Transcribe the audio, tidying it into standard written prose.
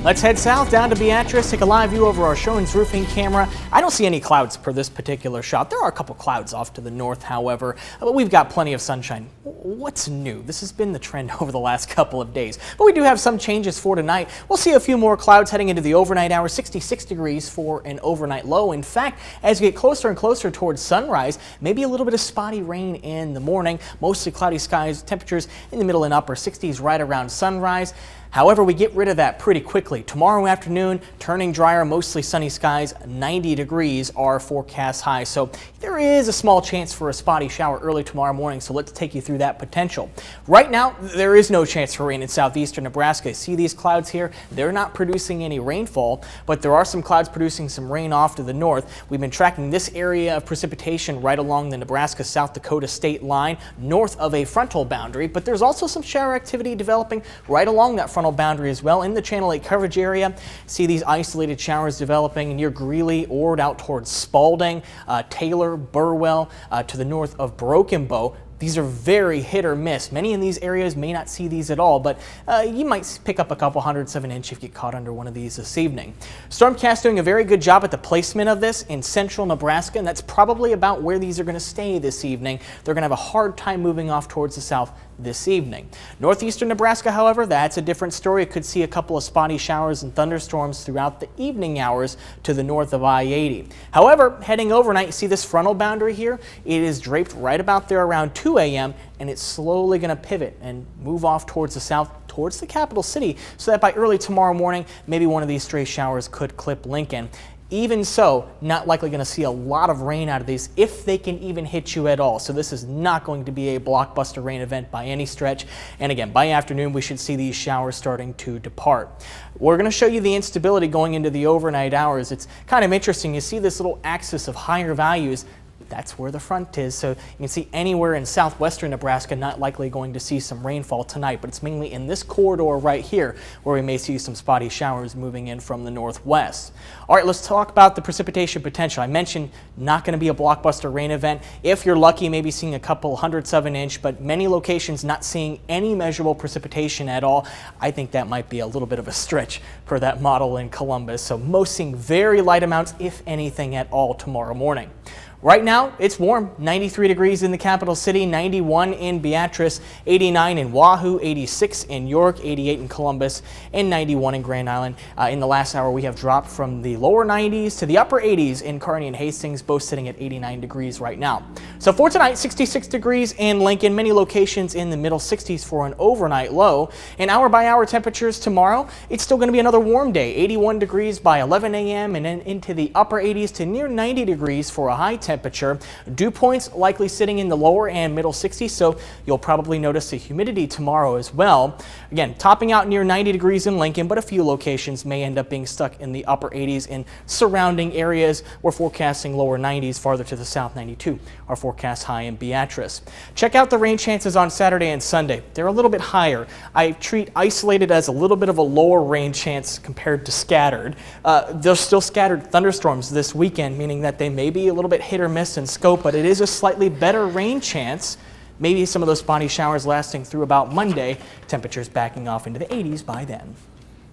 Let's head south down to Beatrice, take a live view over our Showings roofing camera. I don't see any clouds per this particular shot. There are a couple clouds off to the north, however, but we've got plenty of sunshine. What's new? This has been the trend over the last couple of days, but we do have some changes for tonight. We'll see a few more clouds heading into the overnight hours, 66 degrees for an overnight low. In fact, as we get closer and closer towards sunrise, maybe a little bit of spotty rain in the morning, mostly cloudy skies, temperatures in the middle and upper 60s right around sunrise. However, we get rid of that pretty quickly. Tomorrow afternoon, turning drier, mostly sunny skies, 90 degrees our forecast high. So there is a small chance for a spotty shower early tomorrow morning, so let's take you through that potential. Right now, there is no chance for rain in southeastern Nebraska. See these clouds here? They're not producing any rainfall, but there are some clouds producing some rain off to the north. We've been tracking this area of precipitation right along the Nebraska-South Dakota state line, north of a frontal boundary, but there's also some shower activity developing right along that frontal boundary as well in the Channel 8 coverage area. See these isolated showers developing near Greeley or out towards Spalding, Taylor, Burwell, to the north of Broken Bow. These are very hit or miss. Many in these areas may not see these at all, but you might pick up a couple 107 inch if you get caught under one of these this evening. STORMCAST doing a very good job at the placement of this in central Nebraska, and that's probably about where these are going to stay this evening. They're going to have a hard time moving off towards the south this evening. Northeastern Nebraska, however, that's a different story. It could see a couple of spotty showers and thunderstorms throughout the evening hours to the north of I-80. However, heading overnight, you see this frontal boundary here? It is draped right about there around 2 a.m. and it's slowly going to pivot and move off towards the south, towards the capital city, so that by early tomorrow morning, maybe one of these stray showers could clip Lincoln. Even so, not likely going to see a lot of rain out of these if they can even hit you at all. So this is not going to be a blockbuster rain event by any stretch. And again, by afternoon, we should see these showers starting to depart. We're going to show you the instability going into the overnight hours. It's kind of interesting. You see this little axis of higher values. That's where the front is, so you can see anywhere in southwestern Nebraska not likely going to see some rainfall tonight, but it's mainly in this corridor right here where we may see some spotty showers moving in from the northwest. All right, let's talk about the precipitation potential. I mentioned not going to be a blockbuster rain event. If you're lucky, maybe seeing a couple 107 inch, but many locations not seeing any measurable precipitation at all. I think that might be a little bit of a stretch for that model in Columbus, so most seeing very light amounts, if anything at all, tomorrow morning. Right now, it's warm, 93 degrees in the capital city, 91 in Beatrice, 89 in Wahoo, 86 in York, 88 in Columbus, and 91 in Grand Island. In the last hour, we have dropped from the lower 90s to the upper 80s in Kearney and Hastings, both sitting at 89 degrees right now. So for tonight, 66 degrees in Lincoln, many locations in the middle 60s for an overnight low. And hour-by-hour temperatures tomorrow, it's still going to be another warm day, 81 degrees by 11 a.m. and then into the upper 80s to near 90 degrees for a high temperature. Dew points likely sitting in the lower and middle 60s, so you'll probably notice the humidity tomorrow as well. Again, topping out near 90 degrees in Lincoln, but a few locations may end up being stuck in the upper 80s in surrounding areas. We're forecasting lower 90s farther to the south. 92 our forecast high in Beatrice. Check out the rain chances on Saturday and Sunday. They're a little bit higher. I treat isolated as a little bit of a lower rain chance compared to scattered. There's still scattered thunderstorms this weekend, meaning that they may be a little bit hit or miss in scope, but it is a slightly better rain chance. Maybe some of those spotty showers lasting through about Monday, temperatures backing off into the 80s by then.